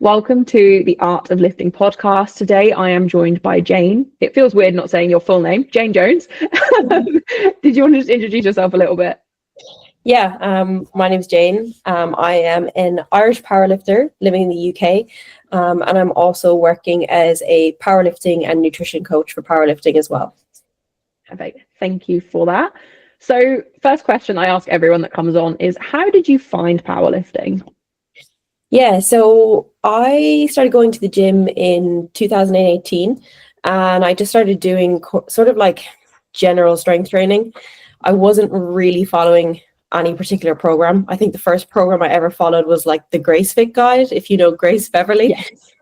Welcome to the Art of Lifting podcast. Today I am joined by Jayne. It feels weird not saying your full name, Jayne Jones. Did you want to just introduce yourself a little bit? Yeah, my name's Jayne. I am an Irish powerlifter living in the UK, and I'm also working as a powerlifting and nutrition coach for powerlifting as well. Perfect. Thank you for that. So first question I ask everyone that comes on is, how did you find powerlifting? Yeah, so I started going to the gym in 2018, and I just started doing sort of like general strength training. I wasn't really following any particular program. I think the first program I ever followed was like the Grace Fit guide, if you know Grace Beverly. Yes.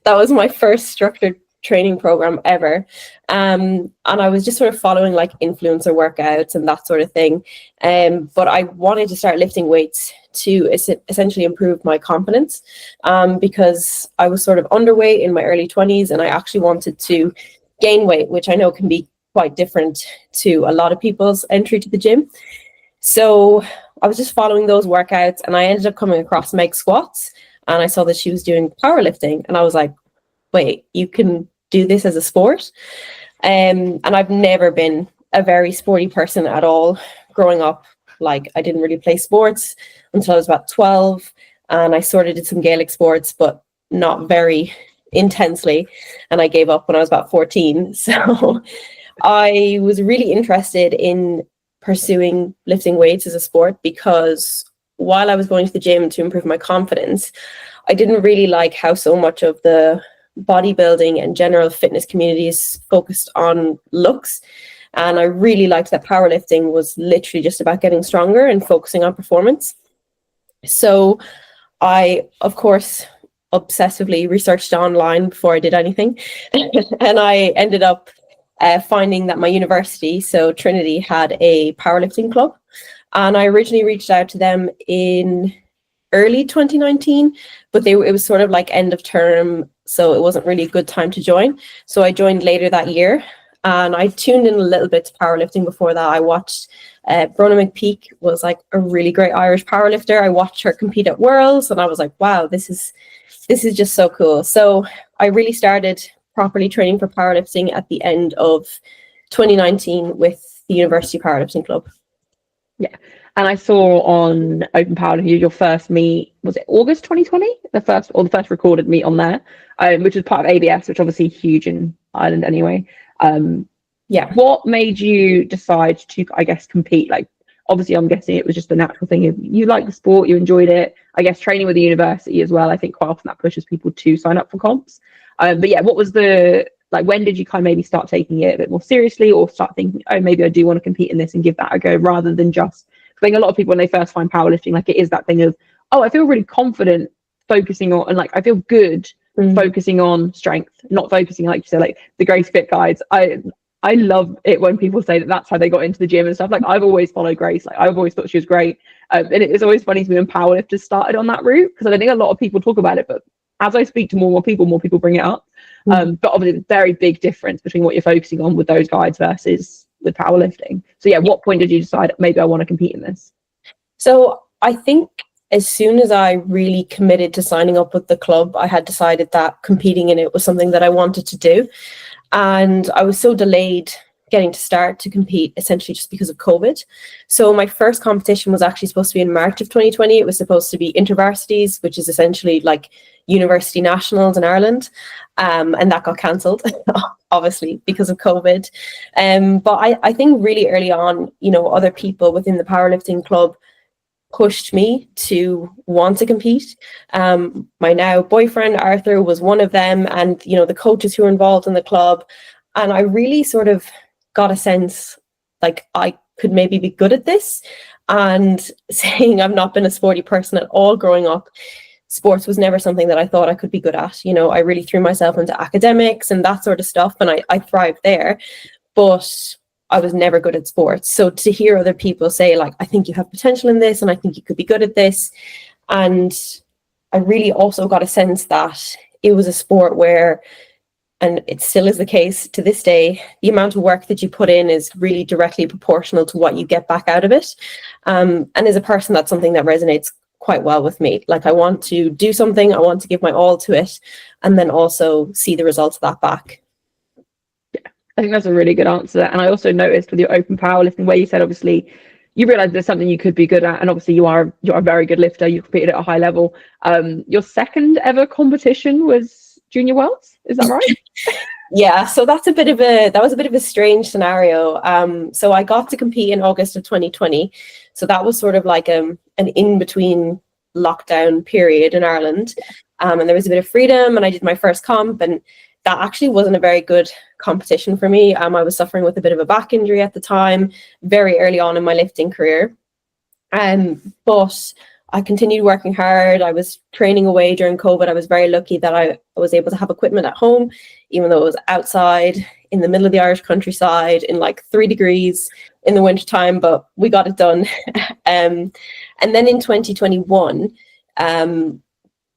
That was my first structured training program ever. And I was just sort of following like influencer workouts and that sort of thing. But I wanted to start lifting weights to essentially improve my confidence, because I was sort of underweight in my early 20s and I actually wanted to gain weight, which I know can be quite different to a lot of people's entry to the gym. So I was just following those workouts and I ended up coming across Meg Squats, and I saw that she was doing powerlifting and I was like, wait, you can do this as a sport? And I've never been a very sporty person at all growing up. Like, I didn't really play sports until I was about 12, and I sort of did some Gaelic sports, but not very intensely. And I gave up when I was about 14. So I was really interested in pursuing lifting weights as a sport, because while I was going to the gym to improve my confidence, I didn't really like how so much of the bodybuilding and general fitness community is focused on looks. And I really liked that powerlifting was literally just about getting stronger and focusing on performance. So I, of course, obsessively researched online before I did anything. And I ended up finding that my university, so Trinity, had a powerlifting club. And I originally reached out to them in early 2019, but it was sort of like end of term, so it wasn't really a good time to join. So I joined later that year, and I tuned in a little bit to powerlifting before that. I watched Brona McPeak was like a really great Irish powerlifter. I watched her compete at Worlds and I was like, wow, this is just so cool. So I really started properly training for powerlifting at the end of 2019 with the University Powerlifting Club. Yeah. And I saw on Open Powerlifting your first meet, was it August 2020? The first recorded meet on there, which was part of ABS, which obviously huge in Ireland anyway. Yeah. What made you decide to, I guess, compete? Like, obviously, I'm guessing it was just the natural thing of you like the sport, you enjoyed it. I guess training with the university as well. I think quite often that pushes people to sign up for comps. But yeah, what was when did you kind of maybe start taking it a bit more seriously, or start thinking, oh, maybe I do want to compete in this and give that a go, rather than just, I think a lot of people when they first find powerlifting, like it is that thing of, oh, I feel really confident focusing on, and like I feel good focusing on strength, not focusing, like you said, like the Grace Fit guides. I love it when people say that that's how they got into the gym and stuff. Like, I've always followed Grace. Like, I've always thought she was great. And it's always funny to me when powerlifters started on that route, because I don't think a lot of people talk about it, but as I speak to more people bring it up. But obviously, there's a very big difference between what you're focusing on with those guides versus with powerlifting. So yeah, what point did you decide maybe I want to compete in this? So I think as soon as I really committed to signing up with the club, I had decided that competing in it was something that I wanted to do. And I was so delayed getting to start to compete, essentially just because of COVID. So my first competition was actually supposed to be in March of 2020. It was supposed to be intervarsities, which is essentially like university nationals in Ireland. And that got cancelled, obviously, because of COVID. But I think really early on, other people within the powerlifting club pushed me to want to compete. My now boyfriend, Arthur, was one of them, and, the coaches who were involved in the club. And I really sort of got a sense like I could maybe be good at this. And saying I've not been a sporty person at all growing up, sports was never something that I thought I could be good at. I really threw myself into academics and that sort of stuff, and I thrived there. But I was never good at sports. So to hear other people say, like, I think you have potential in this and I think you could be good at this. And I really also got a sense that it was a sport where, and it still is the case to this day, the amount of work that you put in is really directly proportional to what you get back out of it. And as a person, that's something that resonates quite well with me. Like, I want to do something, I want to give my all to it, and then also see the results of that back. I think that's a really good answer. And I also noticed with your open powerlifting, where you said obviously you realized there's something you could be good at, and obviously you're a very good lifter. You competed at a high level. Your second ever competition was Junior Worlds, is that right? Yeah, so that was a bit of a strange scenario. So I got to compete in August of 2020. So that was sort of like an in-between lockdown period in Ireland. And there was a bit of freedom, and I did my first comp, and that actually wasn't a very good competition for me. I was suffering with a bit of a back injury at the time, very early on in my lifting career. But I continued working hard. I was training away during COVID. I was very lucky that I was able to have equipment at home, even though it was outside in the middle of the Irish countryside in like 3 degrees in the wintertime, but we got it done. And then in 2021,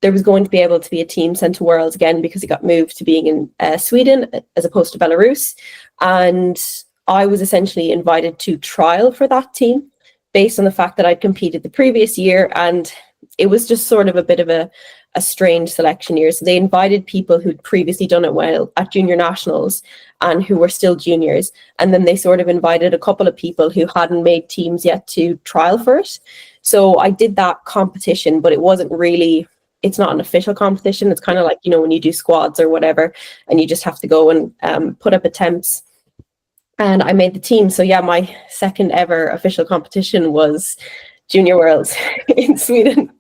there was going to be able to be a team sent to Worlds again, because it got moved to being in Sweden as opposed to Belarus. And I was essentially invited to trial for that team based on the fact that I'd competed the previous year. And it was just sort of a bit of a strange selection year. So they invited people who'd previously done it well at junior nationals and who were still juniors. And then they sort of invited a couple of people who hadn't made teams yet to trial for it. So I did that competition, but it wasn't really, it's not an official competition. It's kind of like, you know, when you do squads or whatever, and you just have to go and put up attempts. And I made the team. So yeah, my second ever official competition was Junior Worlds in Sweden,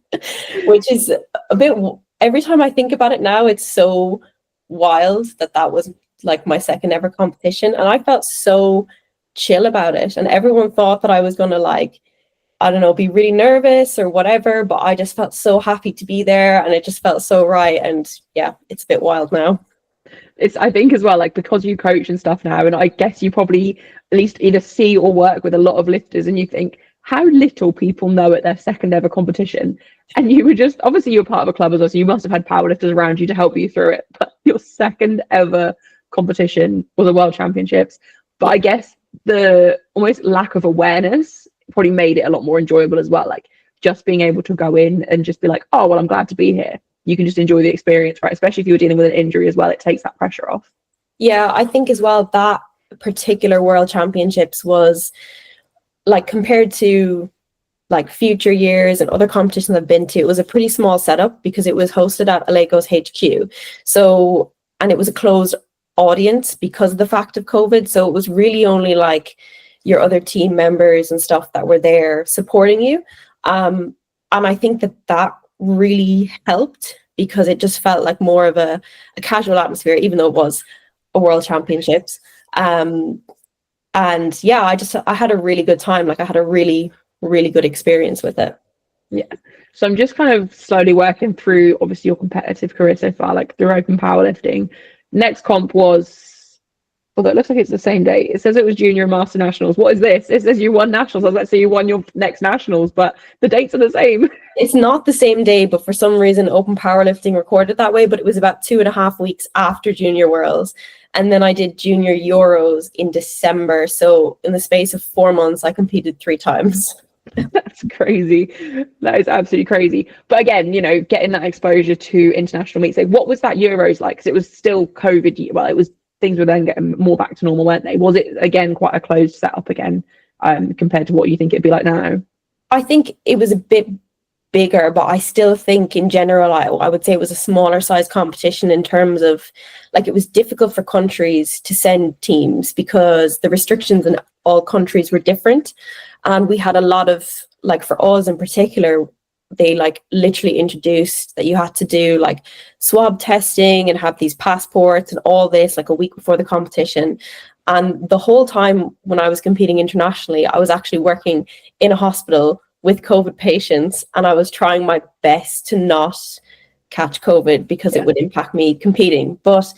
which is a bit, every time I think about it now, it's so wild that was like my second ever competition. And I felt so chill about it. And everyone thought that I was going to, like, I don't know, be really nervous or whatever, but I just felt so happy to be there, and it just felt so right. And yeah, it's a bit wild now. It's, I think as well, like, because you coach and stuff now, and I guess you probably at least either see or work with a lot of lifters, and you think how little people know at their second ever competition. And you were just, obviously you were part of a club as well, so you must have had powerlifters around you to help you through it, but your second ever competition was a world championships. But I guess the almost lack of awareness probably made it a lot more enjoyable as well. Like, just being able to go in and just be like, oh well, I'm glad to be here. You can just enjoy the experience, right? Especially if you're dealing with an injury as well, it takes that pressure off. Yeah, I think as well that particular World Championships was, like, compared to like future years and other competitions I've been to, it was a pretty small setup because it was hosted at Alego's HQ. So, and it was a closed audience because of the fact of COVID. So it was really only like your other team members and stuff that were there supporting you. And I think that really helped because it just felt like more of a casual atmosphere, even though it was a World Championships. And yeah, I had a really good time. Like, I had a really, really good experience with it. Yeah. So I'm just kind of slowly working through, obviously, your competitive career so far, like through open powerlifting. Next comp was, although it looks like it's the same day, it says it was junior and master nationals. What is this? It says you won nationals. I was like, so you won your next nationals, but the dates are the same. It's not the same day, but for some reason open powerlifting recorded that way, but it was about 2.5 weeks after Junior Worlds. And then I did Junior Euros in December. So in the space of 4 months, I competed 3 times. That's crazy. That is absolutely crazy. But again, you know, getting that exposure to international meets, like, what was that Euros like? Because it was still COVID. Well, it was, things were then getting more back to normal, weren't they? Was it again quite a closed setup again, compared to what you think it'd be like now? I think it was a bit bigger, but I still think in general, I would say it was a smaller size competition in terms of, like, it was difficult for countries to send teams because the restrictions in all countries were different. And we had a lot of, like, for us in particular, they like literally introduced that you had to do like swab testing and have these passports and all this like a week before the competition. And the whole time when I was competing internationally, I was actually working in a hospital with COVID patients, and I was trying my best to not catch COVID because it would impact me competing. But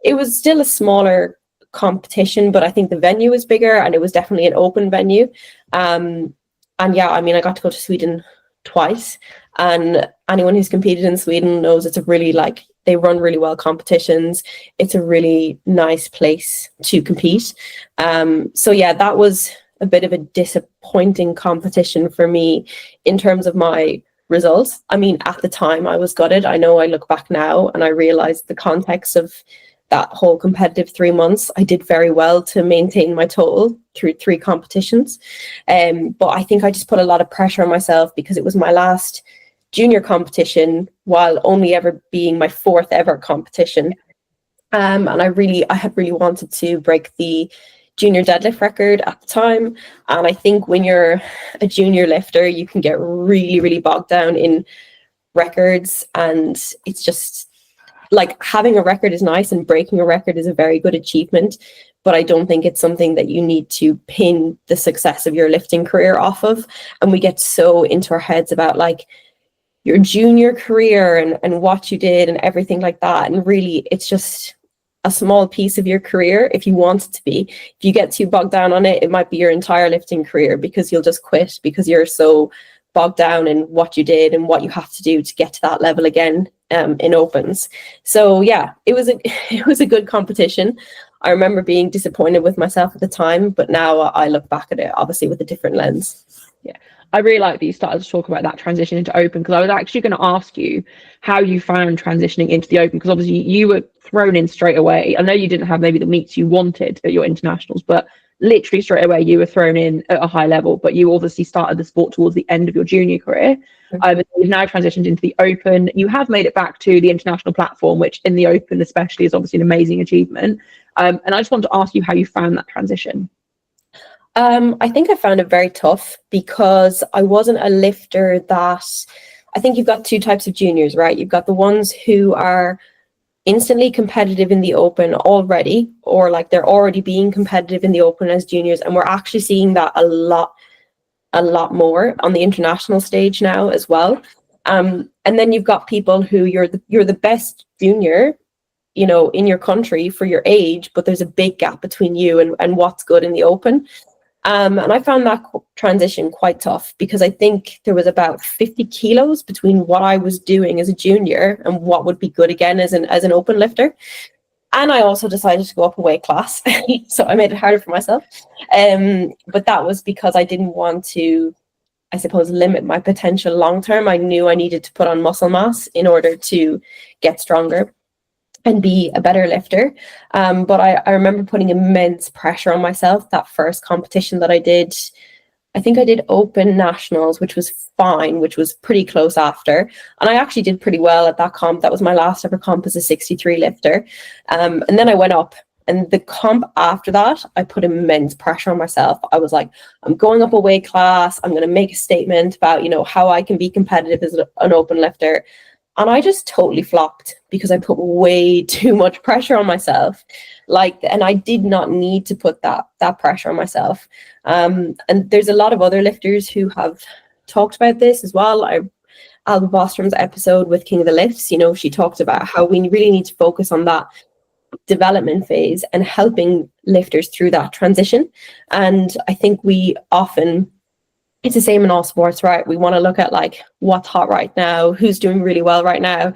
it was still a smaller competition, but I think the venue was bigger and it was definitely an open venue. And yeah, I mean, I got to go to Sweden twice, and anyone who's competed in Sweden knows it's a really, like, they run really well competitions. It's a really nice place to compete. So yeah, that was a bit of a disappointing competition for me in terms of my result. I mean, at the time I was gutted. I know I look back now and I realize the context of that whole competitive 3 months, I did very well to maintain my total through 3 competitions. But I think I just put a lot of pressure on myself because it was my last junior competition while only ever being my 4th ever competition. And I had really wanted to break the junior deadlift record at the time. And I think when you're a junior lifter, you can get really, really bogged down in records. And it's just like, having a record is nice and breaking a record is a very good achievement. But I don't think it's something that you need to pin the success of your lifting career off of. And we get so into our heads about like your junior career and what you did and everything like that. And really, it's just a small piece of your career if you want it to be. If you get too bogged down on it, it might be your entire lifting career, because you'll just quit because you're so bogged down in what you did and what you have to do to get to that level again in opens. So yeah, it was a good competition. I remember being disappointed with myself at the time, but now I look back at it obviously with a different lens. Yeah, I really like that you started to talk about that transition into open, because I was actually going to ask you how you found transitioning into the open, because obviously you were thrown in straight away. I know you didn't have maybe the meets you wanted at your internationals, but literally straight away you were thrown in at a high level. But you obviously started the sport towards the end of your junior career. You've now transitioned into the open. You have made it back to the international platform, which in the open especially is obviously an amazing achievement. And I just want to ask you how you found that transition. I think I found it very tough because I wasn't a lifter that, I think you've got 2 types of juniors, right? You've got the ones who are instantly competitive in the open already, or like they're already being competitive in the open as juniors. And we're actually seeing that a lot more on the international stage now as well. And then you've got people who you're the best junior, you know, in your country for your age, but there's a big gap between you and what's good in the open. And I found that transition quite tough because I think there was about 50 kilos between what I was doing as a junior and what would be good again as an open lifter. And I also decided to go up a weight class. So I made it harder for myself. But that was because I didn't want to, I suppose, limit my potential long term. I knew I needed to put on muscle mass in order to get stronger and be a better lifter. But I remember putting immense pressure on myself. That first competition that I did, I think I did open nationals, which was fine, which was pretty close after. And I actually did pretty well at that comp. That was my last ever comp as a 63 lifter. And then I went up, and the comp after that, I put immense pressure on myself. I was like, I'm going up a weight class. I'm going to make a statement about, you know, how I can be competitive as an open lifter. And I just totally flopped because I put way too much pressure on myself. And I did not need to put that pressure on myself. And there's a lot of other lifters who have talked about this as well. Alba Bostrom's episode with King of the Lifts, you know, she talked about how we really need to focus on that development phase and helping lifters through that transition. And I think we often, it's the same in all sports, right? We want to look at like what's hot right now, who's doing really well right now.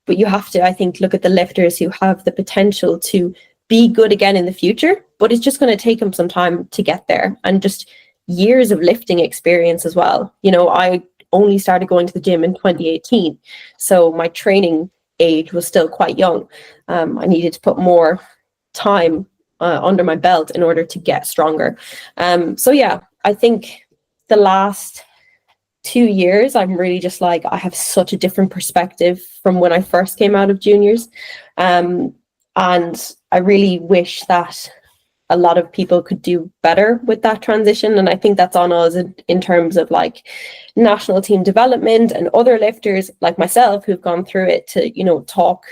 But you have to, I think, look at the lifters who have the potential to be good again in the future, but it's just going to take them some time to get there, and just years of lifting experience as well. You know, I only started going to the gym in 2018. So my training age was still quite young. I needed to put more time under my belt in order to get stronger. So yeah, I think the last 2 years, I'm really just like, I have such a different perspective from when I first came out of juniors. And I really wish that a lot of people could do better with that transition. And I think that's on us in terms of like national team development and other lifters like myself who've gone through it to, you know, talk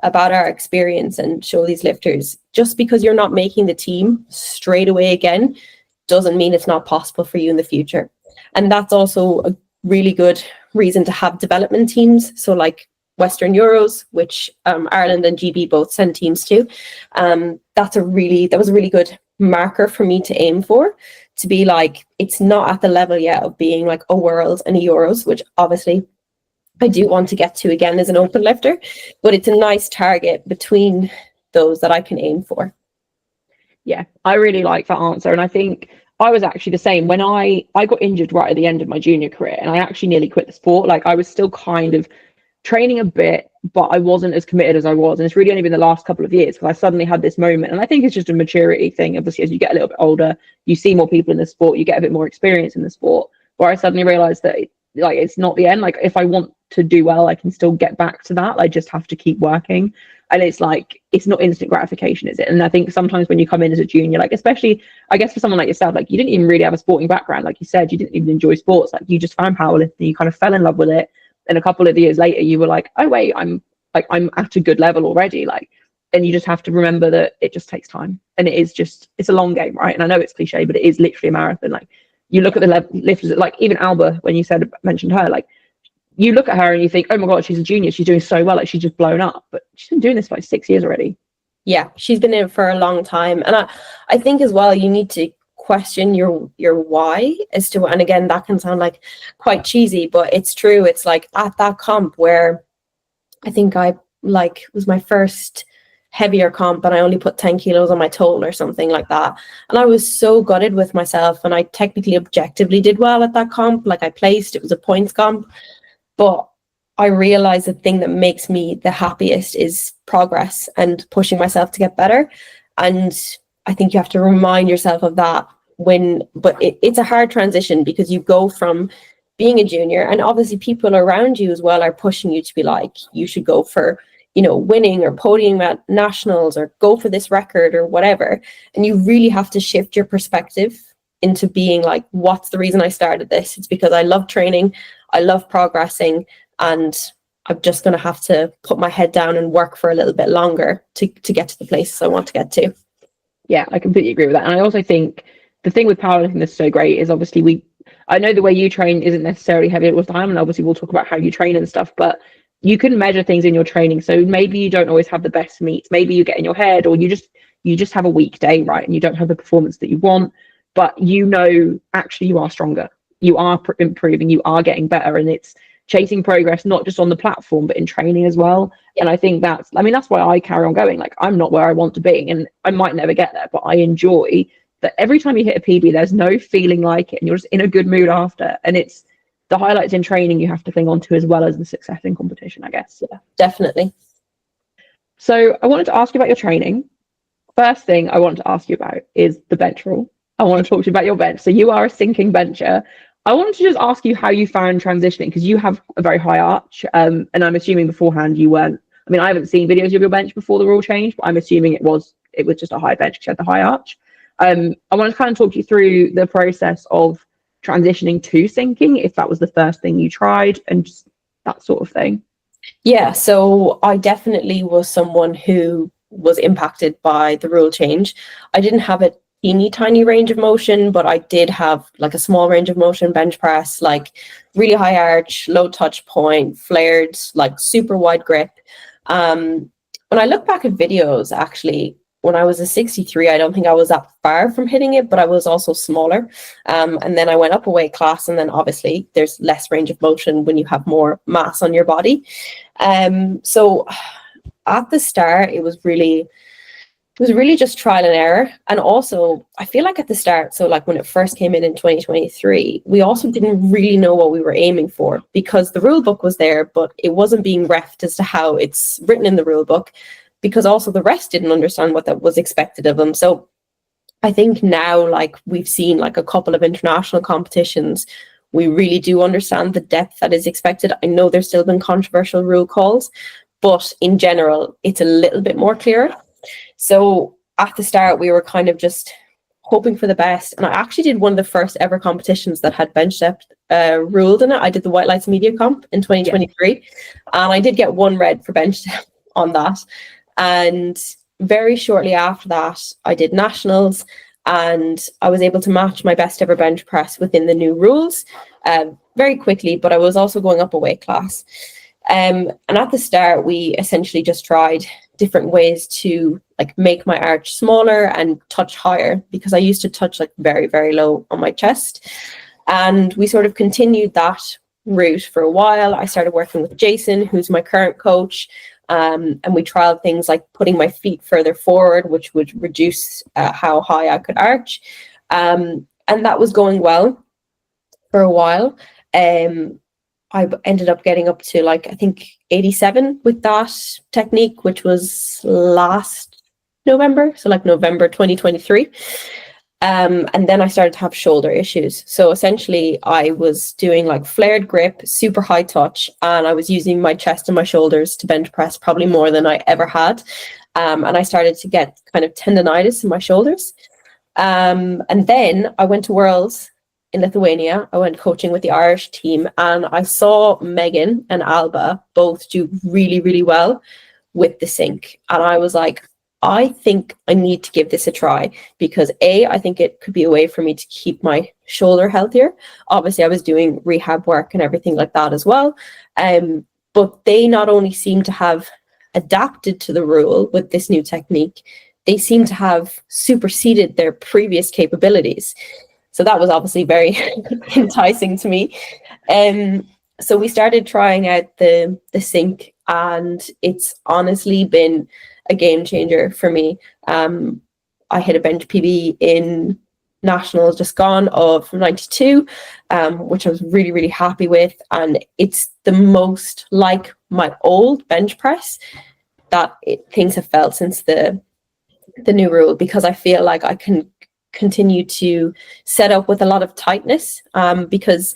about our experience and show these lifters, just because you're not making the team straight away again doesn't mean it's not possible for you in the future. And that's also a really good reason to have development teams. So like Western Euros, which Ireland and GB both send teams to, that was a really good marker for me to aim for, to be like, it's not at the level yet of being like a Worlds and a Euros, which obviously I do want to get to again as an open lifter, but it's a nice target between those that I can aim for. Yeah, I really like that answer. And I think I was actually the same. When I got injured right at the end of my junior career, and I actually nearly quit the sport. Like, I was still kind of training a bit, but I wasn't as committed as I was. And it's really only been the last couple of years because I suddenly had this moment. And I think it's just a maturity thing. Obviously, as you get a little bit older, you see more people in the sport, you get a bit more experience in the sport, where I suddenly realized that like, it's not the end. Like, if I want to do well, I can still get back to that. I just have to keep working. And it's like, it's not instant gratification, is it? And I think sometimes when you come in as a junior, like, especially, I guess for someone like yourself, like, you didn't even really have a sporting background. Like you said, you didn't even enjoy sports. Like, you just found powerlifting, you kind of fell in love with it. And a couple of years later, you were like, oh wait, I'm at a good level already. Like, and you just have to remember that it just takes time. And it's a long game, right? And I know it's cliche, but it is literally a marathon. Like, you look at the lifters, like even Alba, when you mentioned her, like, you look at her and you think, oh my God, she's a junior. She's doing so well. Like, she's just blown up. But she's been doing this for like 6 years already. Yeah, she's been in it for a long time. And I think as well, you need to question your why as to, and again, that can sound like quite cheesy, but it's true. It's like at that comp where I think I like was my first heavier comp and I only put 10 kilos on my total or something like that. And I was so gutted with myself, and I technically objectively did well at that comp. Like, I placed, it was a points comp. But I realize the thing that makes me the happiest is progress and pushing myself to get better. And I think you have to remind yourself of that but it's a hard transition because you go from being a junior, and obviously people around you as well are pushing you to be like, you should go for, winning or podium at nationals or go for this record or whatever. And you really have to shift your perspective into being like, what's the reason I started this? It's because I love training. I love progressing, and I'm just going to have to put my head down and work for a little bit longer to get to the places I want to get to. Yeah, I completely agree with that. And I also think the thing with powerlifting that's so great is obviously I know the way you train isn't necessarily heavy all the time, and obviously we'll talk about how you train and stuff, but you can measure things in your training. So maybe you don't always have the best meets. Maybe you get in your head, or you just have a weak day, right? And you don't have the performance that you want, but actually you are stronger. You are improving, you are getting better, and it's chasing progress, not just on the platform, but in training as well. And I think that's why I carry on going. Like, I'm not where I want to be, and I might never get there, but I enjoy that every time you hit a PB, there's no feeling like it, and you're just in a good mood after. And it's the highlights in training you have to cling on to, as well as the success in competition, I guess. Yeah, definitely. So I wanted to ask you about your training. First thing I want to ask you about is the bench rule. I want to talk to you about your bench. So you are a sinking bencher. I wanted to just ask you how you found transitioning, because you have a very high arch, and I'm assuming beforehand you weren't. I mean, I haven't seen videos of your bench before the rule change, but I'm assuming it was just a high bench because you had the high arch. I want to kind of talk you through the process of transitioning to sinking, if that was the first thing you tried, and just that sort of thing. Yeah, so I definitely was someone who was impacted by the rule change. I didn't have a teeny tiny range of motion, but I did have like a small range of motion, bench press, like really high arch, low touch point, flared, like super wide grip. When I look back at videos, actually, when I was a 63, I don't think I was that far from hitting it, but I was also smaller. And then I went up a weight class, and then obviously there's less range of motion when you have more mass on your body. So at the start, it was really just trial and error. And also, I feel like at the start, so like when it first came in 2023, we also didn't really know what we were aiming for, because the rule book was there, but it wasn't being refed as to how it's written in the rule book, because also the rest didn't understand what that was expected of them. So I think now, like, we've seen like a couple of international competitions, we really do understand the depth that is expected. I know there's still been controversial rule calls, but in general, it's a little bit more clear. So at the start, we were kind of just hoping for the best. And I actually did one of the first ever competitions that had bench depth ruled in it. I did the White Lights Media Comp in 2023. Yeah. And I did get one red for bench depth on that. And very shortly after that, I did nationals, and I was able to match my best ever bench press within the new rules very quickly, but I was also going up a weight class. And at the start, we essentially just tried different ways to like make my arch smaller and touch higher, because I used to touch like very, very low on my chest. And we sort of continued that route for a while. I started working with Jason, who's my current coach. And we trialed things like putting my feet further forward, which would reduce how high I could arch. And And that was going well for a while. I ended up getting up to like, I think 87 with that technique, which was last November. So like November 2023. And then I started to have shoulder issues. So essentially I was doing like flared grip, super high touch, and I was using my chest and my shoulders to bench press probably more than I ever had. And I started to get kind of tendonitis in my shoulders. And then I went to Worlds in Lithuania. I went coaching with the Irish team, and I saw Megan and Alba both do really, really well with the sink. And I was like, I think I need to give this a try, because I think it could be a way for me to keep my shoulder healthier. Obviously, I was doing rehab work and everything like that as well. But they not only seem to have adapted to the rule with this new technique, they seem to have superseded their previous capabilities. So that was obviously very enticing to me. So we started trying out the sink, and it's honestly been a game changer for me. I hit a bench PB in nationals just gone of 92, which I was really, really happy with. And it's the most like my old bench press that things have felt since the new rule, because I feel like I can continue to set up with a lot of tightness, because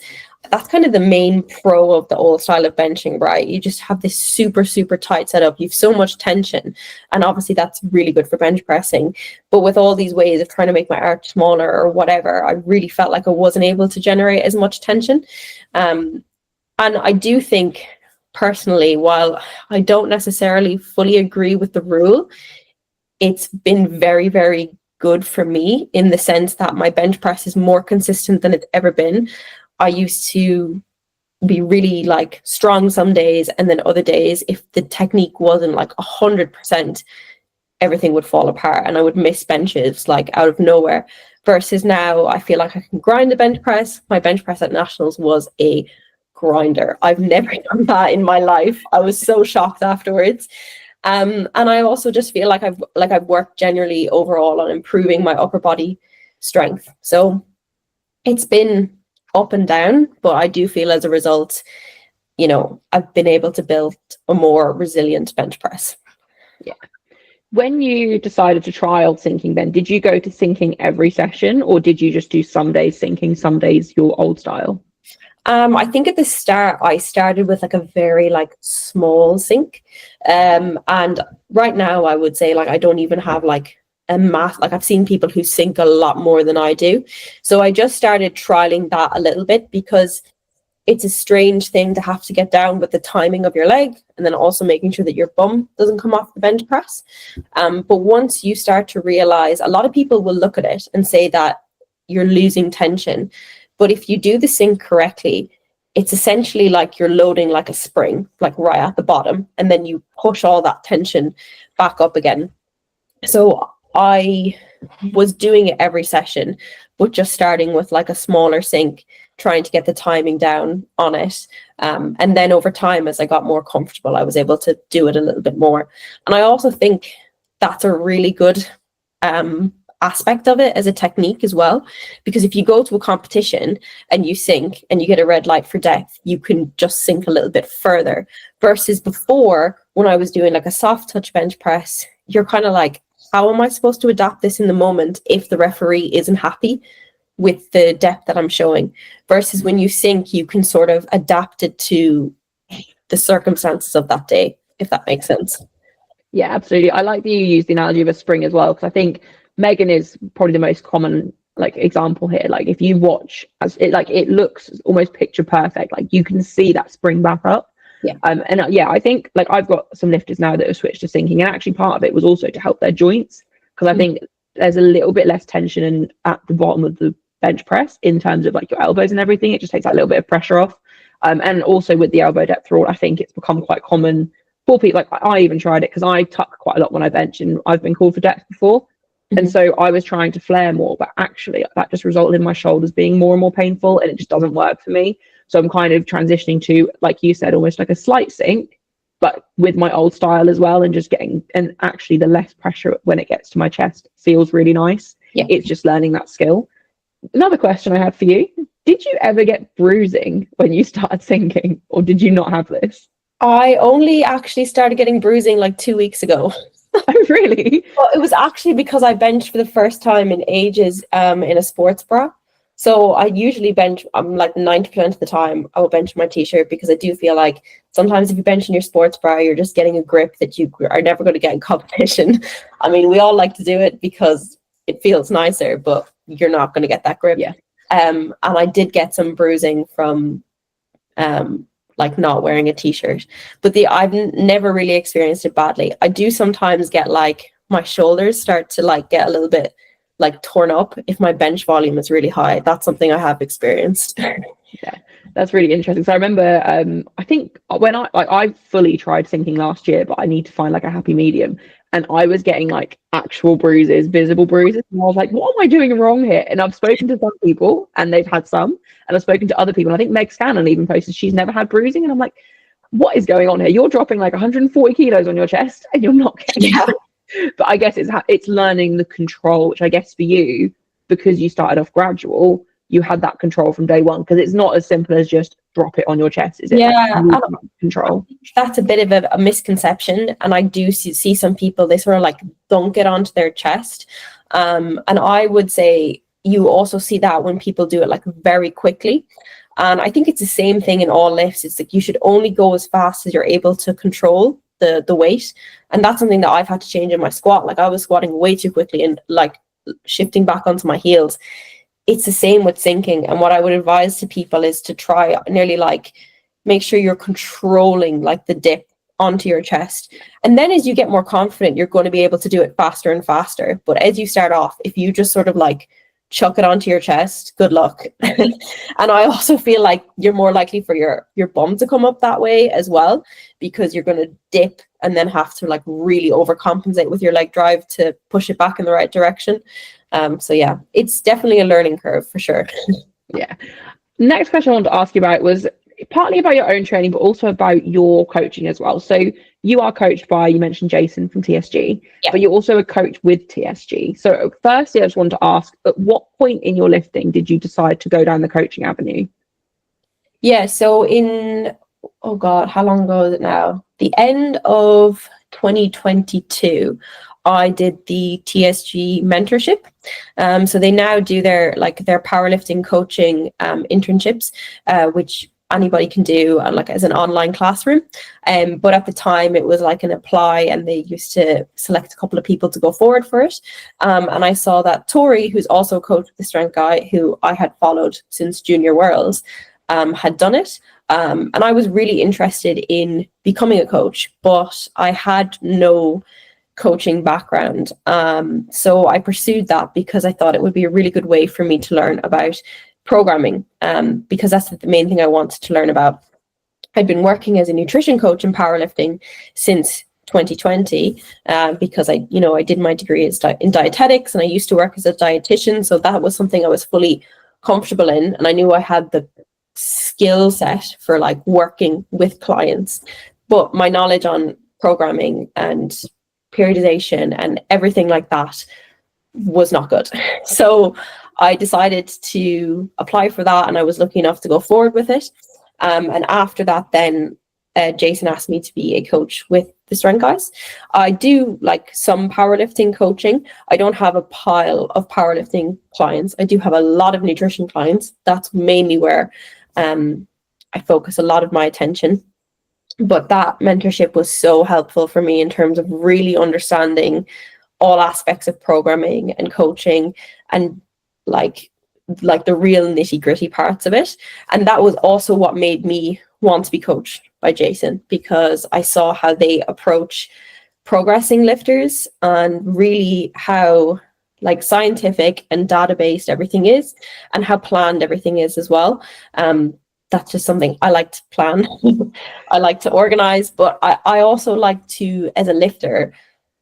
that's kind of the main pro of the old style of benching, right? You just have this super, super tight setup. You've so much tension, and obviously that's really good for bench pressing. But with all these ways of trying to make my arch smaller or whatever, I really felt like I wasn't able to generate as much tension. And I do think personally, while I don't necessarily fully agree with the rule, it's been very, very good for me in the sense that my bench press is more consistent than it's ever been. I used to be really like strong some days, and then other days, if the technique wasn't like 100%, everything would fall apart and I would miss benches like out of nowhere. Versus now, I feel like I can grind a bench press. My bench press at nationals was a grinder. I've never done that in my life. I was so shocked afterwards. And I also just feel like I've worked generally overall on improving my upper body strength. So it's been up and down, but I do feel as a result, I've been able to build a more resilient bench press. Yeah. When you decided to trial sinking, then did you go to sinking every session, or did you just do some days sinking, some days your old style? I think at the start I started with like a very like small sink, and right now I would say like I don't even have like a math. Like I've seen people who sink a lot more than I do, so I just started trialing that a little bit, because it's a strange thing to have to get down with the timing of your leg, and then also making sure that your bum doesn't come off the bench press. But once you start to realize, a lot of people will look at it and say that you're losing tension. But if you do the sink correctly, it's essentially like you're loading like a spring, like right at the bottom, and then you push all that tension back up again. So I was doing it every session, but just starting with like a smaller sink, trying to get the timing down on it. And then over time, as I got more comfortable, I was able to do it a little bit more. And I also think that's a really good aspect of it as a technique as well, because if you go to a competition and you sink and you get a red light for depth, you can just sink a little bit further, versus before, when I was doing like a soft touch bench press, you're kind of like, how am I supposed to adapt this in the moment if the referee isn't happy with the depth that I'm showing? Versus when you sink, you can sort of adapt it to the circumstances of that day, if that makes sense. Yeah, absolutely. I like that you use the analogy of a spring as well, because I think Megan is probably the most common like example here. Like if you watch, as it like it looks almost picture perfect, like you can see that spring back up. Yeah. I think like I've got some lifters now that have switched to sinking, and actually part of it was also to help their joints, because I think there's a little bit less tension at the bottom of the bench press in terms of like your elbows and everything. It just takes that little bit of pressure off. And also with the elbow depth rule, I think it's become quite common for people. Like I even tried it because I tuck quite a lot when I bench, and I've been called for depth before. And so I was trying to flare more, but actually that just resulted in my shoulders being more and more painful, and it just doesn't work for me. So I'm kind of transitioning to, like you said, almost like a slight sink, but with my old style as well, and just getting, and actually the less pressure when it gets to my chest feels really nice. Yeah. It's just learning that skill. Another question I had for you. Did you ever get bruising when you started sinking, or did you not have this? I only actually started getting bruising like 2 weeks ago. Oh, really? Well, it was actually because I benched for the first time in ages in a sports bra. So I usually bench, like 90% of the time, I will bench my t-shirt because I do feel like sometimes if you bench in your sports bra, you're just getting a grip that you are never going to get in competition. I mean, we all like to do it because it feels nicer, but you're not going to get that grip. Yeah. And I did get some bruising from like not wearing a t-shirt, but I've never really experienced it badly. I do sometimes get like my shoulders start to like get a little bit like torn up if my bench volume is really high. That's something I have experienced. Yeah, that's really interesting. So I remember, I think when I fully tried sinking last year, but I need to find like a happy medium. And I was getting like actual bruises, visible bruises. And I was like, what am I doing wrong here? And I've spoken to some people and they've had some, and I've spoken to other people. And I think Meg Scanlon even posted she's never had bruising. And I'm like, what is going on here? You're dropping like 140 kilos on your chest and you're not getting it. But I guess it's learning the control, which I guess for you, because you started off gradual, you had that control from day one, because it's not as simple as just drop it on your chest, is it? Yeah, like, control. That's a bit of a misconception, and I do see some people, they sort of like dunk it onto their chest, and I would say you also see that when people do it like very quickly. And I think it's the same thing in all lifts. It's like you should only go as fast as you're able to control the weight, and that's something that I've had to change in my squat. Like I was squatting way too quickly and like shifting back onto my heels. It's the same with sinking, and what I would advise to people is to try nearly like make sure you're controlling like the dip onto your chest, and then as you get more confident you're going to be able to do it faster and faster. But as you start off, if you just sort of like chuck it onto your chest, good luck. And I also feel like you're more likely for your bum to come up that way as well, because you're going to dip and then have to like really overcompensate with your leg drive to push it back in the right direction. So yeah, it's definitely a learning curve for sure. Yeah. Next question I wanted to ask you about was partly about your own training, but also about your coaching as well. So you are coached by, you mentioned Jason from TSG, Yeah. but you're also a coach with TSG. So firstly, I just wanted to ask, at what point in your lifting did you decide to go down the coaching avenue? Yeah, so oh God, how long ago is it now? The end of 2022, I did the TSG mentorship. So they now do their powerlifting coaching internships, which anybody can do like as an online classroom. But at the time it was like an apply, and they used to select a couple of people to go forward for it. And I saw that Tori, who's also a coach with the Strength Guy, who I had followed since Junior Worlds, had done it. And I was really interested in becoming a coach, but I had no coaching background. So I pursued that because I thought it would be a really good way for me to learn about programming, because that's the main thing I wanted to learn about. I'd been working as a nutrition coach in powerlifting since 2020, because I did my degree in dietetics, and I used to work as a dietitian. So that was something I was fully comfortable in, and I knew I had the skill set for like working with clients. But my knowledge on programming and periodization and everything like that was not good. So I decided to apply for that, and I was lucky enough to go forward with it. And after that, then Jason asked me to be a coach with the Strength Guys. I do like some powerlifting coaching. I don't have a pile of powerlifting clients. I do have a lot of nutrition clients. That's mainly where I focus a lot of my attention. But that mentorship was so helpful for me in terms of really understanding all aspects of programming and coaching, and like the real nitty-gritty parts of it. And that was also what made me want to be coached by Jason, because I saw how they approach progressing lifters and really how like scientific and data-based everything is, and how planned everything is as well. That's just something I like to plan. I like to organize, but I also like to, as a lifter,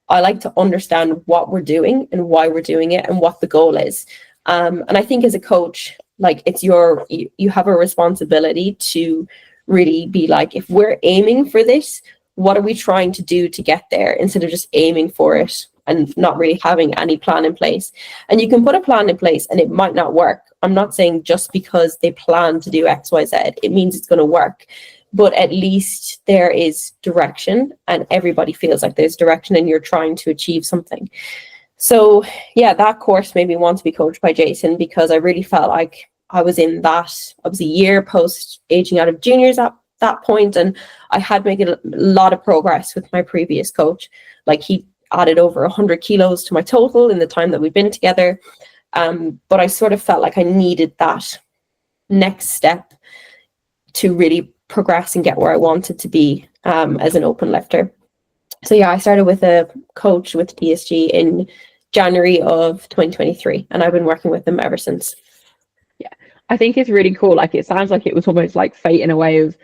I like to understand what we're doing and why we're doing it and what the goal is. And I think as a coach, like you have a responsibility to really be like, if we're aiming for this, what are we trying to do to get there, instead of just aiming for it and not really having any plan in place. And you can put a plan in place and it might not work. I'm not saying just because they plan to do XYZ, it means it's going to work. But at least there is direction and everybody feels like there's direction and you're trying to achieve something. So yeah, that course made me want to be coached by Jason, because I really felt like I was in that, I was a year post aging out of juniors at that point, and I had made a lot of progress with my previous coach. Like, he added over 100 kilos to my total in the time that we've been together. But I sort of felt like I needed that next step to really progress and get where I wanted to be as an open lifter. So yeah, I started with a coach with TSG in January of 2023, and I've been working with them ever since. Yeah, I think it's really cool. Like, it sounds like it was almost like fate in a way of,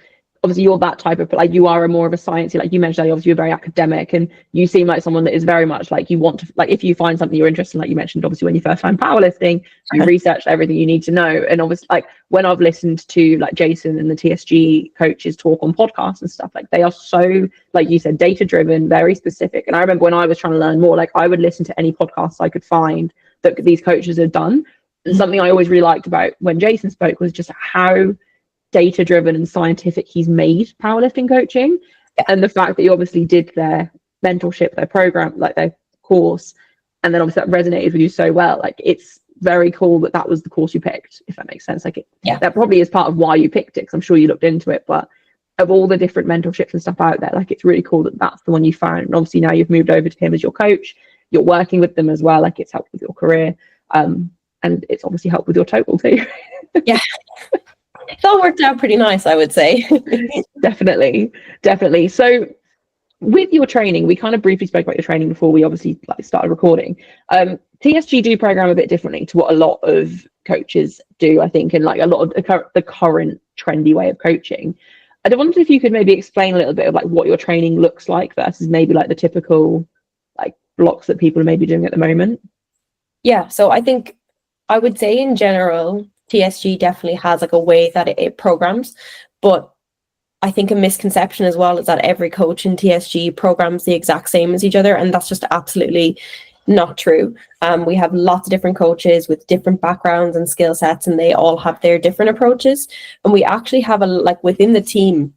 obviously you're that type of, like, you are a more of a sciencey, like you mentioned, obviously you're very academic, and you seem like someone that is very much like, you want to, like, if you find something you're interested in, like you mentioned, obviously when you first found powerlifting, you researched everything you need to know. And obviously, like, when I've listened to like Jason and the TSG coaches talk on podcasts and stuff, like, they are so, like you said, data driven, very specific. And I remember when I was trying to learn more, like, I would listen to any podcasts I could find that these coaches had done. And something I always really liked about when Jason spoke was just how data driven and scientific he's made powerlifting coaching. And the fact that you obviously did their mentorship, their program, like their course, and then obviously that resonated with you so well. Like, it's very cool that that was the course you picked, if that makes sense. Like, that probably is part of why you picked it, because I'm sure you looked into it. But of all the different mentorships and stuff out there, like, it's really cool that that's the one you found. And obviously now you've moved over to him as your coach, you're working with them as well. Like, it's helped with your career, and it's obviously helped with your total too. Yeah. It all worked out pretty nice, I would say. Definitely. So with your training, we kind of briefly spoke about your training before we obviously started recording. TSG do program a bit differently to what a lot of coaches do, I think, and like a lot of the current trendy way of coaching. I wondered if you could maybe explain a little bit of like what your training looks like versus maybe like the typical like blocks that people are maybe doing at the moment. Yeah, so I think I would say in general, TSG definitely has like a way that it programs, but I think a misconception as well is that every coach in TSG programs the exact same as each other, and that's just absolutely not true. We have lots of different coaches with different backgrounds and skill sets, and they all have their different approaches. And we actually have within the team,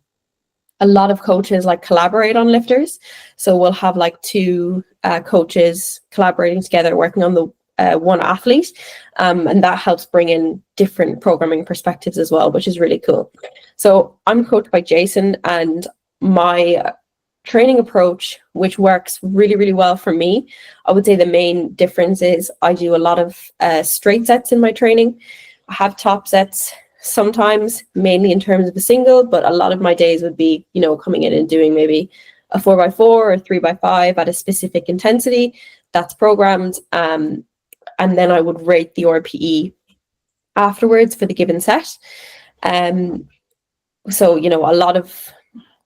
a lot of coaches like collaborate on lifters. So we'll have like two coaches collaborating together, working on the one athlete, and that helps bring in different programming perspectives as well, which is really cool. So I'm coached by Jason, and my training approach, which works really, really well for me, I would say the main difference is I do a lot of straight sets in my training. I have top sets sometimes, mainly in terms of a single, but a lot of my days would be, coming in and doing maybe a 4x4 or 3x5 at a specific intensity that's programmed. And then I would rate the RPE afterwards for the given set. So, a lot of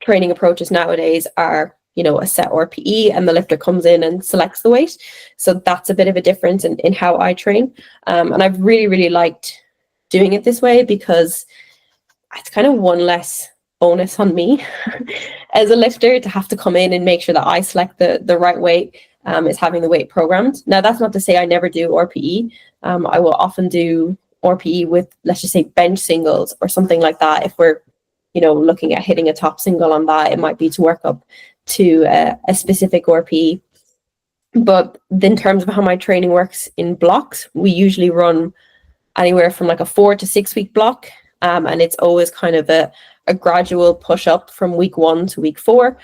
training approaches nowadays are, a set RPE and the lifter comes in and selects the weight. So that's a bit of a difference in how I train. And I've really, really liked doing it this way because it's kind of one less bonus on me as a lifter to have to come in and make sure that I select the right weight. Is having the weight programmed. Now, that's not to say I never do RPE. I will often do RPE with, let's just say, bench singles or something like that. If we're, looking at hitting a top single on that, it might be to work up to a specific RPE. But in terms of how my training works in blocks, we usually run anywhere from like a 4 to 6 week block. And it's always kind of a gradual push up from week 1 to week 4.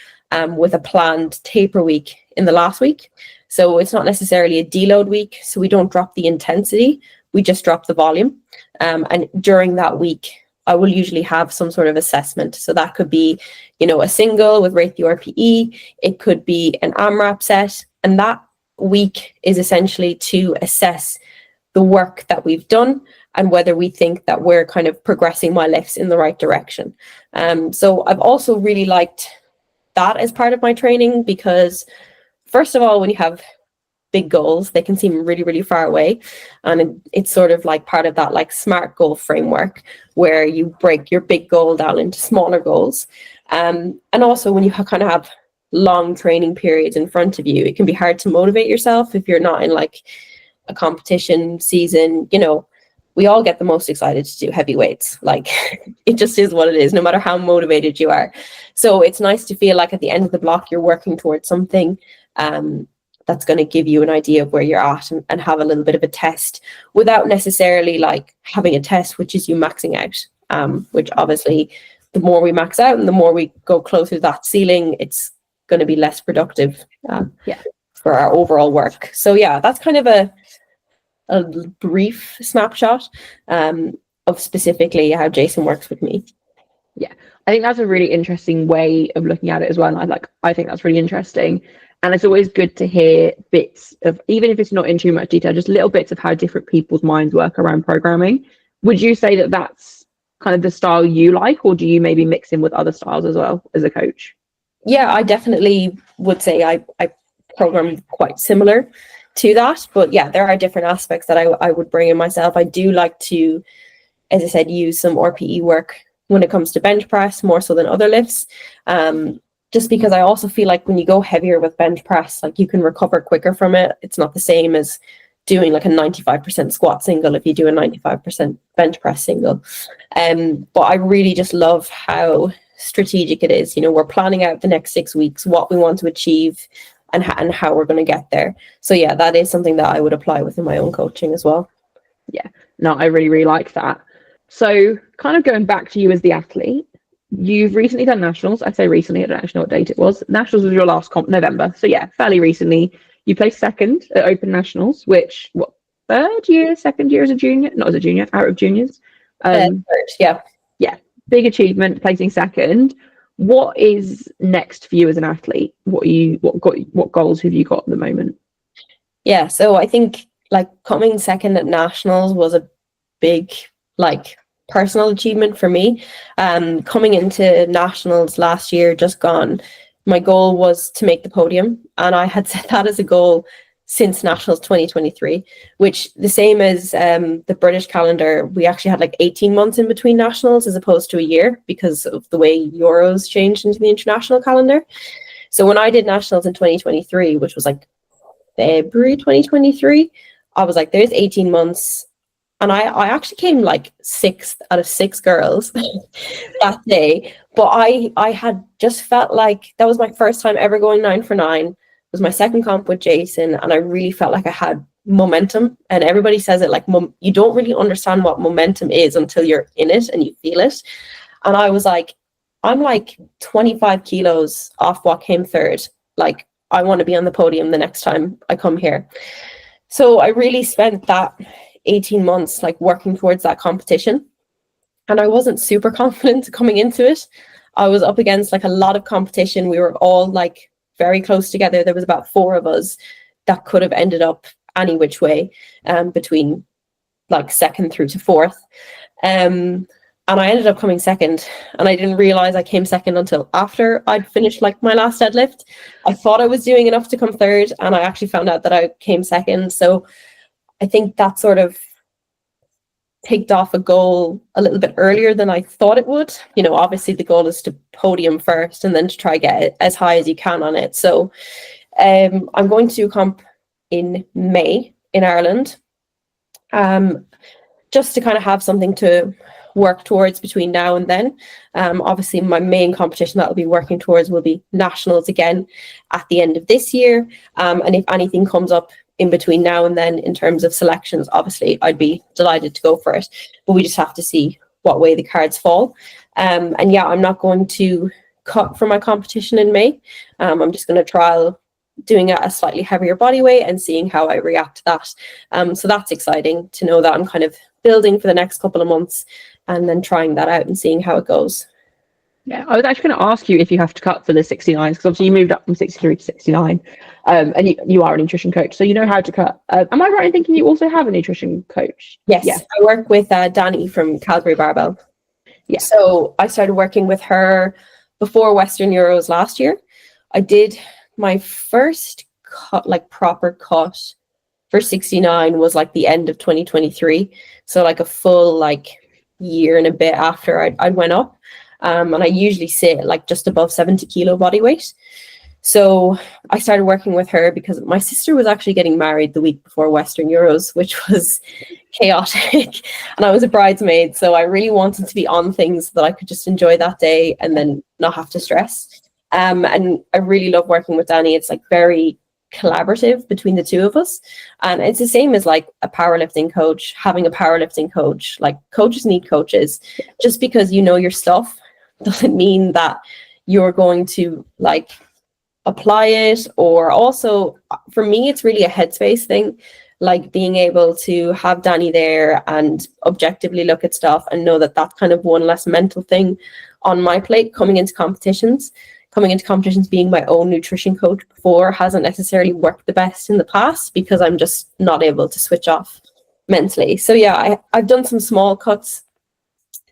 With a planned taper week in the last week. So it's not necessarily a deload week. So we don't drop the intensity, we just drop the volume. And during that week, I will usually have some sort of assessment. So that could be, a single with rate the RPE. It could be an AMRAP set. And that week is essentially to assess the work that we've done and whether we think that we're kind of progressing my lifts in the right direction. So I've also really liked that as part of my training because, first of all, when you have big goals, they can seem really, really far away. And it's sort of like part of that like SMART goal framework where you break your big goal down into smaller goals. And also when you kind of have long training periods in front of you, it can be hard to motivate yourself if you're not in like a competition season. You know, we all get the most excited to do heavy weights. Like it just is what it is, no matter how motivated you are. So it's nice to feel like at the end of the block, you're working towards something that's going to give you an idea of where you're at, and have a little bit of a test without necessarily like having a test, which is you maxing out, which obviously the more we max out and the more we go closer to that ceiling, it's going to be less productive for our overall work. So yeah, that's kind of a brief snapshot of specifically how Jason works with me. Yeah, I think that's a really interesting way of looking at it as well. And I think that's really interesting. And it's always good to hear bits of, even if it's not in too much detail, just little bits of how different people's minds work around programming. Would you say that that's kind of the style you like, or do you maybe mix in with other styles as well as a coach? Yeah, I definitely would say I program quite similar to that. But yeah, there are different aspects that I would bring in myself. I do like to, as I said, use some RPE work when it comes to bench press more so than other lifts. Just because I also feel like when you go heavier with bench press, like you can recover quicker from it. It's not the same as doing like a 95% squat single if you do a 95% bench press single. But I really just love how strategic it is. You know, we're planning out the next 6 weeks, what we want to achieve and how we're going to get there. So yeah, that is something that I would apply within my own coaching as well. Yeah, no, I really, really like that. So kind of going back to you as the athlete, you've recently done nationals. I say recently, I don't actually know what date it was. Nationals was your last comp, November. So yeah, fairly recently. You placed second at Open Nationals, which second year as a junior, not as a junior, out of juniors. Third, yeah, big achievement, placing second. What is next for you as an athlete? What goals have you got at the moment? Yeah, so I think like coming second at nationals was a big like personal achievement for me. Coming into nationals last year, just gone, my goal was to make the podium, and I had set that as a goal since nationals 2023, which the same as the British calendar, we actually had like 18 months in between nationals as opposed to a year because of the way Euros changed into the international calendar. So when I did nationals in 2023, which was like February 2023, I was like, there's 18 months. And I actually came like 6th out of 6 girls that day. But I had just felt like that was my first time ever going 9 for 9. It was my second comp with Jason. And I really felt like I had momentum. And everybody says it like, you don't really understand what momentum is until you're in it and you feel it. And I was like, I'm like 25 kilos off what came third. Like, I want to be on the podium the next time I come here. So I really spent that 18 months like working towards that competition, and I wasn't super confident coming into it. I was up against like a lot of competition. We were all like very close together. There was about 4 of us that could have ended up any which way, between like second through to 4th, and I ended up coming second, and I didn't realize I came second until after I'd finished like my last deadlift. I thought I was doing enough to come third, and I actually found out that I came second. So I think that sort of ticked off a goal a little bit earlier than I thought it would. You know, obviously the goal is to podium first and then to try get it as high as you can on it. So I'm going to comp in May in Ireland, just to kind of have something to work towards between now and then. Obviously my main competition that I'll be working towards will be nationals again at the end of this year. And if anything comes up in between now and then in terms of selections, obviously I'd be delighted to go for it, but we just have to see what way the cards fall. And yeah, I'm not going to cut for my competition in May. I'm just going to trial doing a slightly heavier body weight and seeing how I react to that. So that's exciting to know that I'm kind of building for the next couple of months and then trying that out and seeing how it goes. Yeah, I was actually going to ask you if you have to cut for the 69s, because obviously you moved up from 63 to 69, and you are a nutrition coach, so you know how to cut. Am I right in thinking you also have a nutrition coach? Yes, yeah. I work with Danny from Calgary Barbell. Yeah. So I started working with her before Western Euros last year. I did my first cut, like proper cut for 69 was like the end of 2023. So like a full like year and a bit after I went up. And I usually sit like just above 70 kilo body weight. So I started working with her because my sister was actually getting married the week before Western Euros, which was chaotic. And I was a bridesmaid. So I really wanted to be on things so that I could just enjoy that day and then not have to stress. And I really love working with Danny. It's like very collaborative between the two of us. And it's the same as like a powerlifting coach, having a powerlifting coach. Like coaches need coaches. Just because you know your stuff doesn't mean that you're going to like apply it. Or also for me, it's really a headspace thing, like being able to have Danny there and objectively look at stuff and know that that's kind of one less mental thing on my plate coming into competitions. Coming into competitions, being my own nutrition coach before hasn't necessarily worked the best in the past because I'm just not able to switch off mentally. So yeah, I've done some small cuts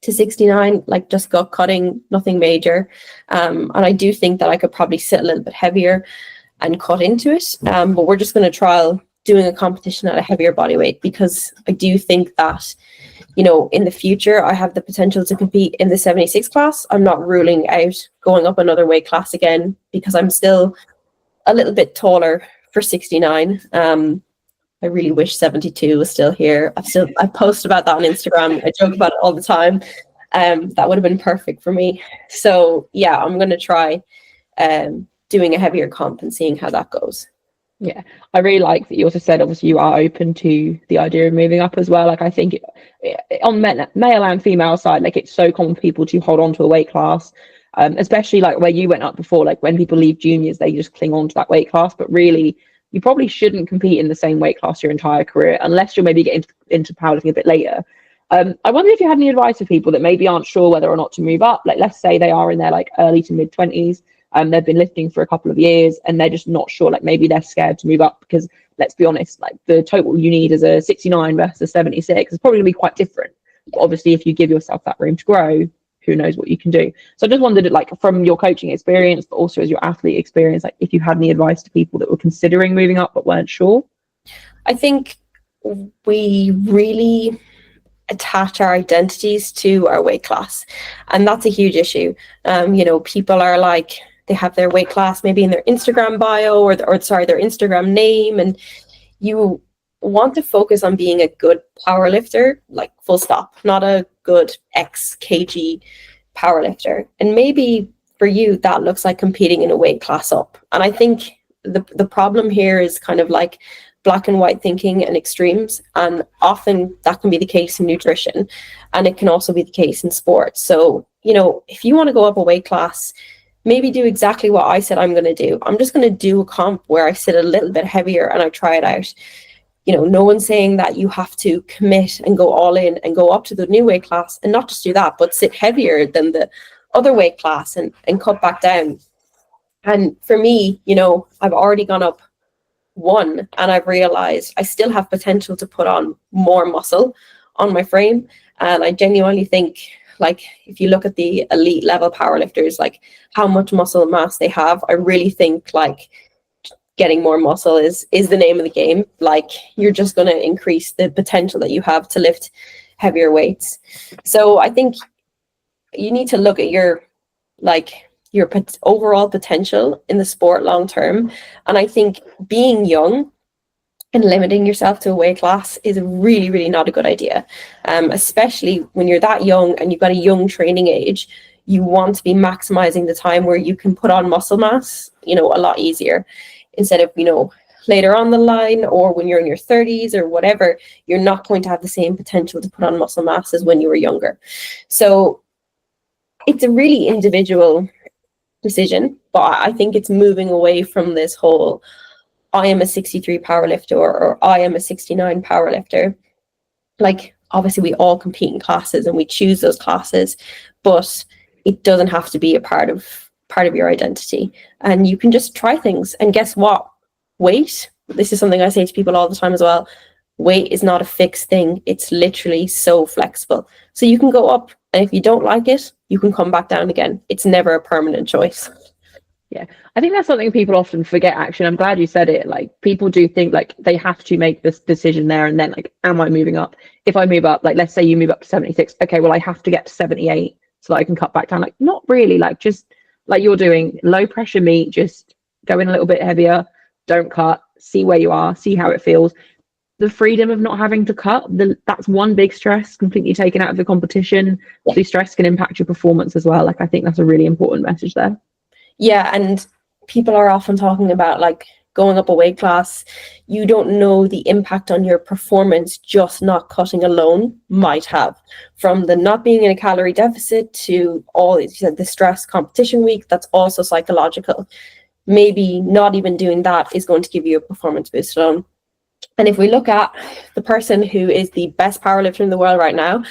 to 69, like just gut cutting, nothing major. And I do think that I could probably sit a little bit heavier and cut into it. But we're just going to trial doing a competition at a heavier body weight because I do think that, you know, in the future, I have the potential to compete in the 76 class. I'm not ruling out going up another weight class again because I'm still a little bit taller for 69. I really wish 72 was still here. I post about that on Instagram. I joke about it all the time. That would have been perfect for me. So yeah, I'm going to try doing a heavier comp and seeing how that goes. Yeah, I really like that you also said obviously you are open to the idea of moving up as well. Like I think on male and female side, like it's so common for people to hold on to a weight class, especially like where you went up before. Like when people leave juniors, they just cling on to that weight class. But really, you probably shouldn't compete in the same weight class your entire career unless you're maybe getting into powerlifting a bit later. I wonder if you had any advice for people that maybe aren't sure whether or not to move up. Like let's say they are in their like early to mid 20s. They've been lifting for a couple of years and they're just not sure, like maybe they're scared to move up because let's be honest, like the total you need as a 69 versus 76 is probably going to be quite different. But obviously if you give yourself that room to grow, who knows what you can do. So I just wondered, like from your coaching experience, but also as your athlete experience, like if you had any advice to people that were considering moving up but weren't sure. I think we really attach our identities to our weight class, and that's a huge issue. You know, people are like, they have their weight class maybe in their Instagram bio or their Instagram name, and you want to focus on being a good power lifter, like full stop, not a good X kg power lifter. And maybe for you that looks like competing in a weight class up. And I think the problem here is kind of like black and white thinking and extremes, and often that can be the case in nutrition, and it can also be the case in sports. So, you know, if you want to go up a weight class, maybe do exactly what I said I'm going to do. I'm just going to do a comp where I sit a little bit heavier and I try it out. You know, no one's saying that you have to commit and go all in and go up to the new weight class, and not just do that, but sit heavier than the other weight class and cut back down. And for me, you know, I've already gone up one and I've realized I still have potential to put on more muscle on my frame. And I genuinely think, like, if you look at the elite level powerlifters, like how much muscle mass they have, I really think like getting more muscle is the name of the game. Like you're just going to increase the potential that you have to lift heavier weights. So I think you need to look at your overall potential in the sport long term. And I think being young and limiting yourself to a weight class is really, really not a good idea. Especially when you're that young and you've got a young training age, you want to be maximizing the time where you can put on muscle mass, you know, a lot easier, instead of, you know, later on the line or when you're in your 30s or whatever, you're not going to have the same potential to put on muscle mass as when you were younger. So it's a really individual decision, but I think it's moving away from this whole I am a 63 powerlifter or I am a 69 powerlifter. Like obviously we all compete in classes and we choose those classes, but it doesn't have to be a part of your identity, and you can just try things. And guess what? Weight, this is something I say to people all the time as well, weight is not a fixed thing. It's literally so flexible. So you can go up, and if you don't like it, you can come back down again. It's never a permanent choice. Yeah, I think that's something people often forget, actually. I'm glad you said it. Like people do think like they have to make this decision there and then, like, am I moving up? If I move up, like let's say you move up to 76, okay, well I have to get to 78 so that I can cut back down. Like not really, like just like you're doing low pressure meet, just go in a little bit heavier, don't cut, see where you are, see how it feels. The freedom of not having to cut, that's one big stress completely taken out of the competition. The stress can impact your performance as well. Like, I think that's a really important message there. Yeah, and people are often talking about like going up a weight class. You don't know the impact on your performance just not cutting alone might have, from the not being in a calorie deficit to all, you said, the stress competition week. That's also psychological. Maybe not even doing that is going to give you a performance boost alone. And if we look at the person who is the best powerlifter in the world right now,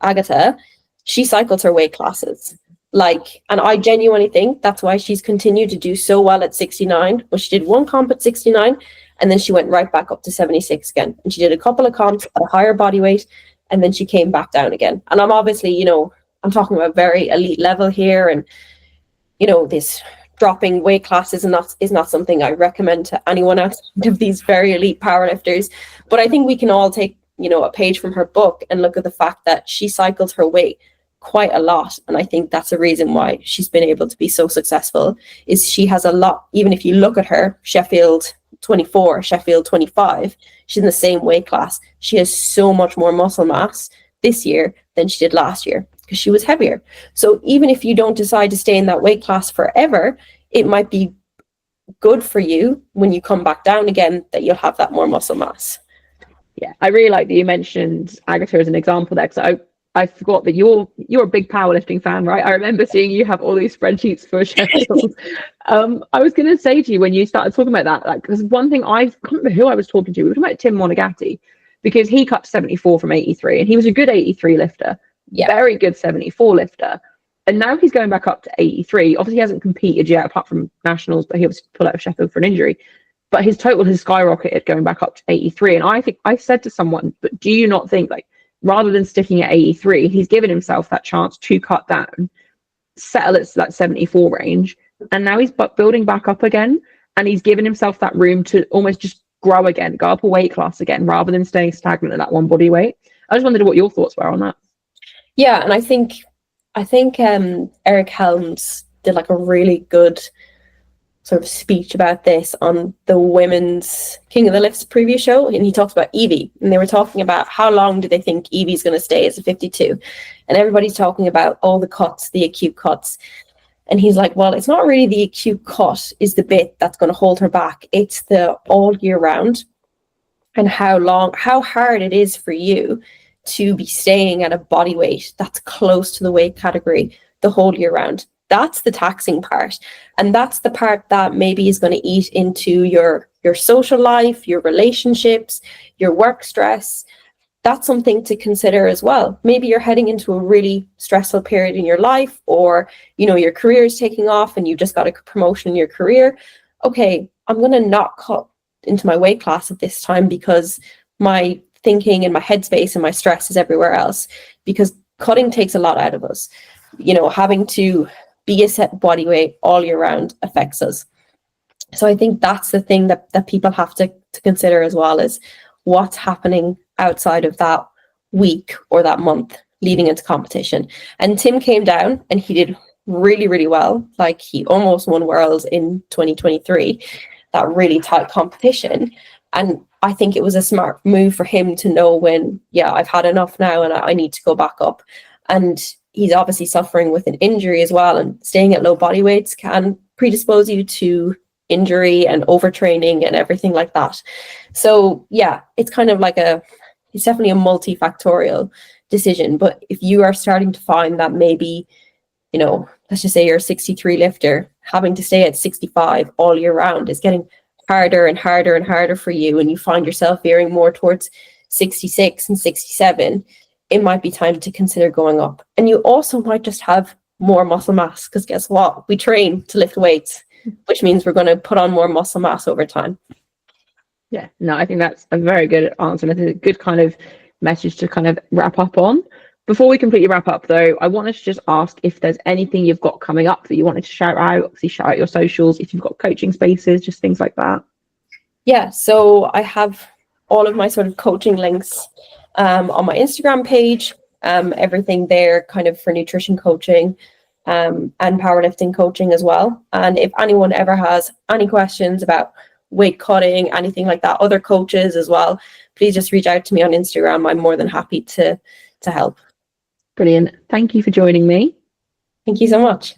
Agatha, she cycles her weight classes. Like, and I genuinely think that's why she's continued to do so well at 69. Well, she did one comp at 69, and then she went right back up to 76 again. And she did a couple of comps at a higher body weight, and then she came back down again. And I'm obviously, you know, I'm talking about very elite level here, and, you know, this dropping weight classes is not something I recommend to anyone outside of these very elite powerlifters. But I think we can all take, you know, a page from her book and look at the fact that she cycled her weight quite a lot. And I think that's a reason why she's been able to be so successful, is she has a lot. Even if you look at her, Sheffield 24, Sheffield 25, she's in the same weight class. She has so much more muscle mass this year than she did last year, because she was heavier. So even if you don't decide to stay in that weight class forever, it might be good for you when you come back down again that you'll have that more muscle mass. Yeah, I really like that you mentioned Agatha as an example there, because I forgot that you're a big powerlifting fan, right? I remember seeing you have all these spreadsheets for Sheffield. I was going to say to you when you started talking about that, like, because one thing I can't remember who I was talking to. We were talking about Tim Monagatti, because he cut 74 from 83, and he was a good 83 lifter, very good 74 lifter. And now he's going back up to 83. Obviously, he hasn't competed yet, apart from nationals, but he was pulled out of Sheffield for an injury. But his total has skyrocketed going back up to 83. And I think I said to someone, but do you not think, like, rather than sticking at 83, he's given himself that chance to cut down, settle at that 74 range, and now he's building back up again, and he's given himself that room to almost just grow again, go up a weight class again, rather than staying stagnant at that one body weight. I just wondered what your thoughts were on that. Yeah, and I think Eric Helms did like a really good sort of speech about this on the women's King of the Lifts preview show, and he talks about Evie, and they were talking about how long do they think Evie's going to stay as a 52, and everybody's talking about all the cuts, the acute cuts, and he's like, well, it's not really the acute cut is the bit that's going to hold her back, it's the all year round, and how hard it is for you to be staying at a body weight that's close to the weight category the whole year round. That's the taxing part. And that's the part that maybe is going to eat into your social life, your relationships, your work stress. That's something to consider as well. Maybe you're heading into a really stressful period in your life, or, you know, your career is taking off and you just got a promotion in your career. Okay, I'm going to not cut into my weight class at this time because my thinking and my headspace and my stress is everywhere else, because cutting takes a lot out of us. You know, having to be a set body weight all year round affects us. So I think that's the thing that people have to consider as well, is what's happening outside of that week or that month leading into competition. And Tim came down and he did really, really well. Like, he almost won Worlds in 2023, that really tight competition. And I think it was a smart move for him to know when, I've had enough now and I need to go back up. And he's obviously suffering with an injury as well, and staying at low body weights can predispose you to injury and overtraining and everything like that. So it's kind of like it's definitely a multifactorial decision. But if you are starting to find that maybe, you know, let's just say you're a 63 lifter, having to stay at 65 all year round is getting harder and harder and harder for you, and you find yourself veering more towards 66 and 67, it might be time to consider going up. And you also might just have more muscle mass, because guess what? We train to lift weights, which means we're going to put on more muscle mass over time. Yeah, no, I think that's a very good answer. And it's a good kind of message to kind of wrap up on. Before we completely wrap up, though, I wanted to just ask if there's anything you've got coming up that you wanted to shout out. Obviously, shout out your socials, if you've got coaching spaces, just things like that. Yeah, so I have all of my sort of coaching links on my Instagram page, everything there kind of for nutrition coaching. and powerlifting coaching as well. And if anyone ever has any questions about weight cutting, anything like that, other coaches as well, please just reach out to me on Instagram. I'm more than happy to help. Brilliant. Thank you for joining me. Thank you so much.